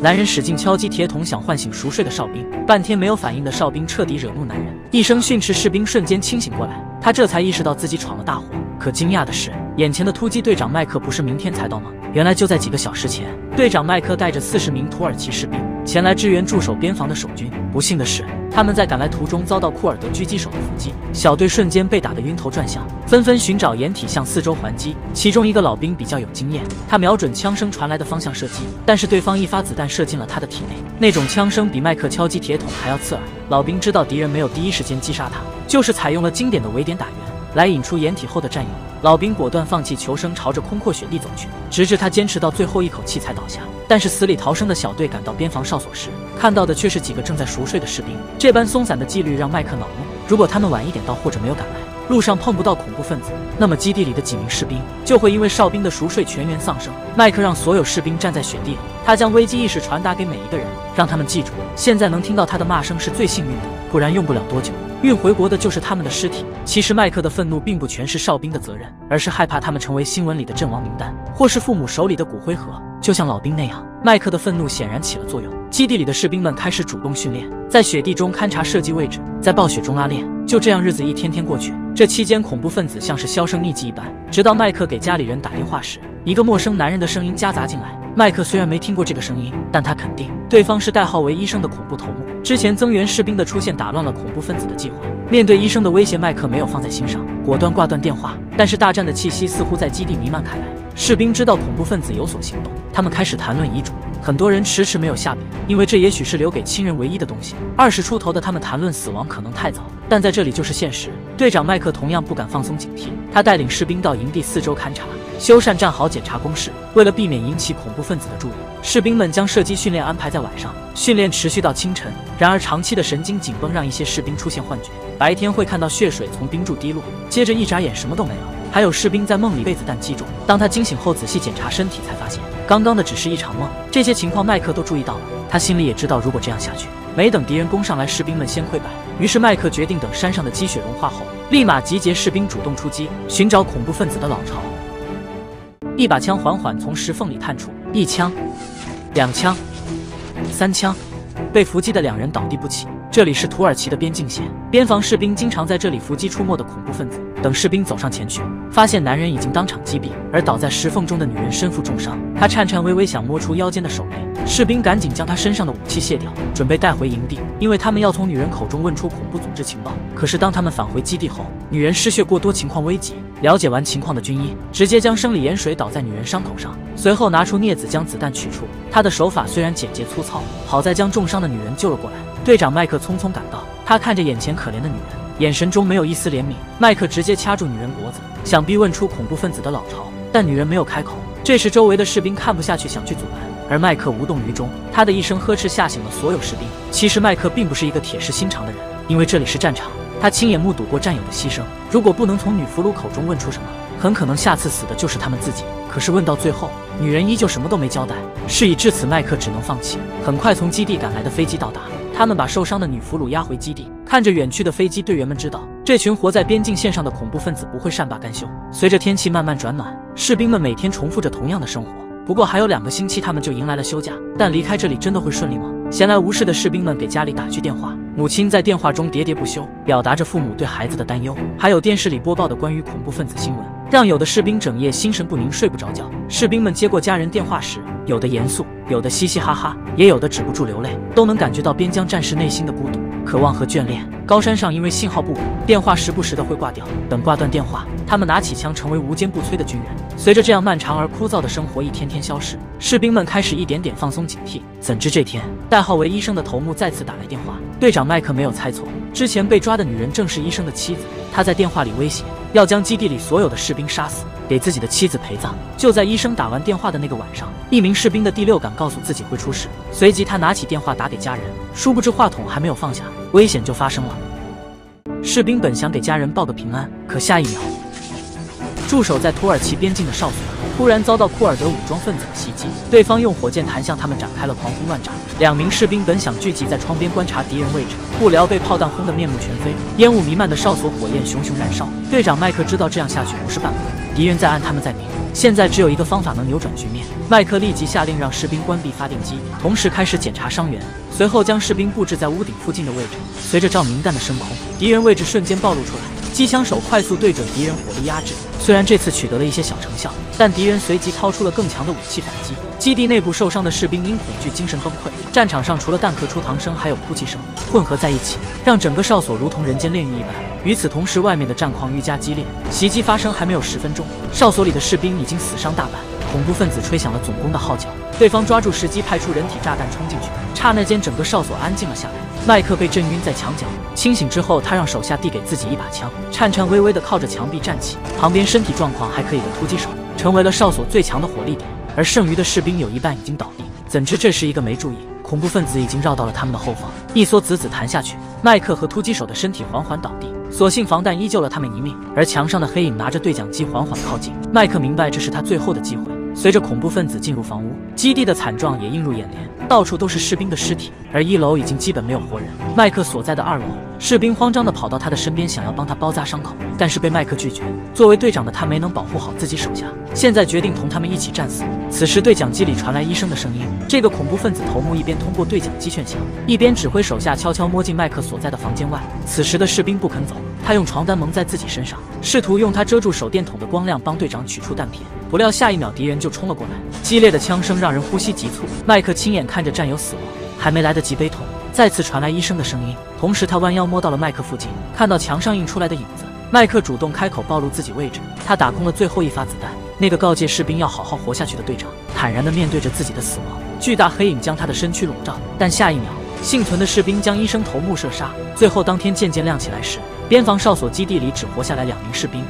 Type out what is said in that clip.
男人使劲敲击铁桶，想唤醒熟睡的哨兵。半天没有反应的哨兵彻底惹怒男人，一声训斥，士兵瞬间清醒过来。他这才意识到自己闯了大祸。可惊讶的是，眼前的突击队长麦克不是明天才到吗？原来就在几个小时前，队长麦克带着40名土耳其士兵前来支援驻守边防的守军。不幸的是，他们在赶来途中遭到库尔德狙击手的伏击，小队瞬间被打得晕头转向，纷纷寻找掩体向四周还击。其中一个老兵比较有经验，他瞄准枪声传来的方向射击，但是对方一发子弹射进了他的体内，那种枪声比麦克敲击铁桶还要刺耳。老兵知道敌人没有第一时间击杀他，就是采用了经典的围点打援来引出掩体后的战友。老兵果断放弃求生，朝着空阔雪地走去，直至他坚持到最后一口气才倒下。但是死里逃生的小队赶到边防哨所时，看到的却是几个正在熟睡的士兵。这般松散的纪律让麦克恼怒，如果他们晚一点到或者没有赶来，路上碰不到恐怖分子，那么基地里的几名士兵就会因为哨兵的熟睡全员丧生。麦克让所有士兵站在雪地里，他将危机意识传达给每一个人，让他们记住，现在能听到他的骂声是最幸运的，不然用不了多久运回国的就是他们的尸体。其实麦克的愤怒并不全是哨兵的责任，而是害怕他们成为新闻里的阵亡名单，或是父母手里的骨灰盒。就像老兵那样，麦克的愤怒显然起了作用。基地里的士兵们开始主动训练，在雪地中勘察射击位置，在暴雪中拉练。就这样日子一天天过去，这期间恐怖分子像是销声匿迹一般。直到麦克给家里人打电话时，一个陌生男人的声音夹杂进来。麦克虽然没听过这个声音，但他肯定对方是代号为医生的恐怖头目。之前增援士兵的出现打乱了恐怖分子的计划。面对医生的威胁，麦克没有放在心上，果断挂断电话。但是大战的气息似乎在基地弥漫开来，士兵知道恐怖分子有所行动，他们开始谈论遗嘱。很多人迟迟没有下笔，因为这也许是留给亲人唯一的东西。20出头的他们谈论死亡可能太早，但在这里就是现实。队长麦克同样不敢放松警惕，他带领士兵到营地四周勘察，修缮站好检查工事。为了避免引起恐怖分子的注意，士兵们将射击训练安排在晚上，训练持续到清晨。然而长期的神经紧绷让一些士兵出现幻觉，白天会看到血水从冰柱滴落，接着一眨眼什么都没有。还有士兵在梦里被子弹击中，当他惊醒后仔细检查身体，才发现刚刚的只是一场梦。这些情况麦克都注意到了，他心里也知道，如果这样下去，没等敌人攻上来，士兵们先溃败。于是麦克决定等山上的积雪融化后，立马集结士兵主动出击，寻找恐怖分子的老巢。一把枪缓缓从石缝里探出，一枪、2枪、3枪，被伏击的2人倒地不起。这里是土耳其的边境线，边防士兵经常在这里伏击出没的恐怖分子。等士兵走上前去，发现男人已经当场击毙，而倒在石缝中的女人身负重伤，她颤颤巍巍想摸出腰间的手雷。士兵赶紧将她身上的武器卸掉，准备带回营地，因为他们要从女人口中问出恐怖组织情报。可是当他们返回基地后，女人失血过多，情况危急。了解完情况的军医直接将生理盐水倒在女人伤口上，随后拿出镊子将子弹取出。他的手法虽然简洁粗糙，好在将重伤的女人救了过来。队长麦克匆匆赶到，他看着眼前可怜的女人，眼神中没有一丝怜悯。麦克直接掐住女人脖子，想逼问出恐怖分子的老巢，但女人没有开口。这时周围的士兵看不下去，想去阻拦，而麦克无动于衷。他的一声呵斥吓醒了所有士兵。其实麦克并不是一个铁石心肠的人，因为这里是战场，他亲眼目睹过战友的牺牲。如果不能从女俘虏口中问出什么，很可能下次死的就是他们自己。可是问到最后，女人依旧什么都没交代。事已至此，麦克只能放弃。很快从基地赶来的飞机到达，他们把受伤的女俘虏押回基地。看着远去的飞机，队员们知道这群活在边境线上的恐怖分子不会善罢甘休。随着天气慢慢转暖，士兵们每天重复着同样的生活。不过还有2个星期他们就迎来了休假，但离开这里真的会顺利吗？闲来无事的士兵们给家里打去电话，母亲在电话中喋喋不休，表达着父母对孩子的担忧。还有电视里播报的关于恐怖分子新闻，让有的士兵整夜心神不宁，睡不着觉。士兵们接过家人电话时，有的严肃，有的嘻嘻哈哈，也有的止不住流泪，都能感觉到边疆战士内心的孤独、渴望和眷恋。高山上因为信号不稳，电话时不时的会挂掉。等挂断电话，他们拿起枪，成为无坚不摧的军人。随着这样漫长而枯燥的生活一天天消逝，士兵们开始一点点放松警惕。怎知这天，代号为医生的头目再次打来电话。队长麦克没有猜错，之前被抓的女人正是医生的妻子。他在电话里威胁要将基地里所有的士兵杀死，给自己的妻子陪葬。就在医生打完电话的那个晚上，一名士兵的第6感告诉自己会出事，随即他拿起电话打给家人。殊不知话筒还没有放下，危险就发生了。士兵本想给家人报个平安，可下一秒，驻守在土耳其边境的哨所突然遭到库尔德武装分子的袭击，对方用火箭弹向他们展开了狂轰乱炸。2名士兵本想聚集在窗边观察敌人位置，不料被炮弹轰得面目全非，烟雾弥漫的哨所火焰熊熊燃烧。队长麦克知道这样下去不是办法，敌人在暗，他们在明。现在只有一个方法能扭转局面。麦克立即下令让士兵关闭发电机，同时开始检查伤员，随后将士兵布置在屋顶附近的位置。随着照明弹的升空，敌人位置瞬间暴露出来，机枪手快速对准敌人火力压制。虽然这次取得了一些小成效，但敌人随即掏出了更强的武器反击。基地内部受伤的士兵因恐惧精神崩溃，战场上除了弹壳出膛声，还有哭泣声混合在一起，让整个哨所如同人间炼狱一般。与此同时，外面的战况愈加激烈，袭击发生还没有10分钟，哨所里的士兵已经死伤大半。恐怖分子吹响了总攻的号角，对方抓住时机派出人体炸弹冲进去，刹那间整个哨所安静了下来。麦克被震晕在墙角，清醒之后，他让手下递给自己一把枪，颤颤巍巍地靠着墙壁站起。旁边身体状况还可以的突击手成为了哨所最强的火力点，而剩余的士兵有一半已经倒地。怎知这时一个没注意，恐怖分子已经绕到了他们的后方，一梭子弹下去，麦克和突击手的身体缓缓倒地。所幸防弹依救了他们一命，而墙上的黑影拿着对讲机缓缓靠近。麦克明白这是他最后的机会。随着恐怖分子进入房屋，基地的惨状也映入眼帘，到处都是士兵的尸体，而1楼已经基本没有活人。麦克所在的2楼，士兵慌张地跑到他的身边，想要帮他包扎伤口，但是被麦克拒绝。作为队长的他没能保护好自己手下，现在决定同他们一起战死。此时对讲机里传来医生的声音，这个恐怖分子头目一边通过对讲机劝降，一边指挥手下悄悄摸进麦克所在的房间外。此时的士兵不肯走，他用床单蒙在自己身上，试图用它遮住手电筒的光亮，帮队长取出弹片。不料下一秒敌人就冲了过来，激烈的枪声让人呼吸急促。麦克亲眼看着战友死亡，还没来得及悲痛，再次传来医生的声音。同时他弯腰摸到了麦克附近，看到墙上映出来的影子。麦克主动开口暴露自己位置，他打空了最后一发子弹。那个告诫士兵要好好活下去的队长，坦然地面对着自己的死亡。巨大黑影将他的身躯笼罩，但下一秒，幸存的士兵将医生头目射杀。最后当天渐渐亮起来时，边防哨所基地里只活下来2名士兵。